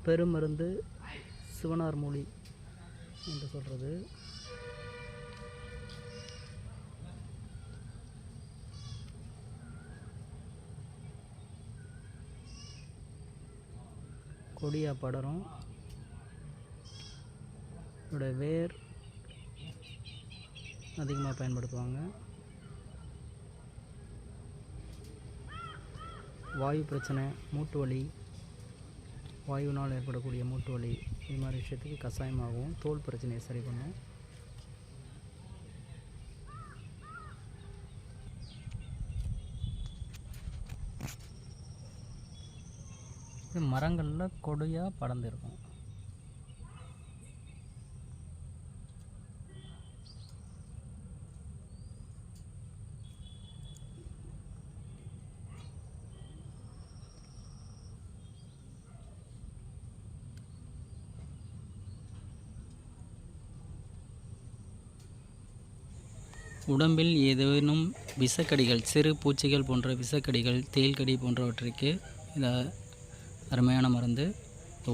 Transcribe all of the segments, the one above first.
பெருமருந்து சிவனார் மூலி என்று சொல்கிறது. கொடியாக படரும். இதோட வேர் அதிகமாக பயன்படுத்துவாங்க. வாயு பிரச்சனை, மூட்டு வலி, வாயுனால் ஏற்படக்கூடிய மூட்டு வலி, இது மாதிரி விஷயத்துக்கு கஷாயமாகவும் தோல் பிரச்சனையை சரி பண்ணும். இது மரங்களில் கொடியாக படர்ந்துருக்கும். உடம்பில் ஏதேனும் விஷக்கடிகள், சிறு பூச்சிகள் போன்ற விஷக்கடிகள், தேள்கடி போன்றவற்றிற்கு இதை அருமையான மருந்து.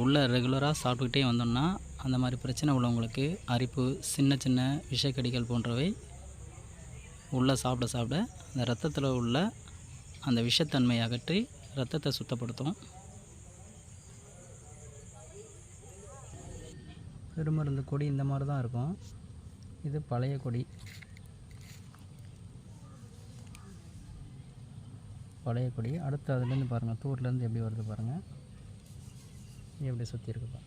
உள்ள ரெகுலராக சாப்பிட்டுக்கிட்டே வந்தோம்னா அந்த மாதிரி பிரச்சனை உள்ளவங்களுக்கு அரிப்பு, சின்ன சின்ன விஷக்கடிகள் போன்றவை உள்ளே சாப்பிட சாப்பிட அந்த இரத்தத்தில் உள்ள அந்த விஷத்தன்மையை அகற்றி இரத்தத்தை சுத்தப்படுத்தும். பெருமருந்து கொடி இந்த மாதிரி தான் இருக்கும். இது பழைய கொடி. அடுத்து அதுலேருந்து பாருங்கள், தூர்லேருந்து எப்படி வருது பாருங்கள், எப்படி சுற்றி இருக்குப்பா.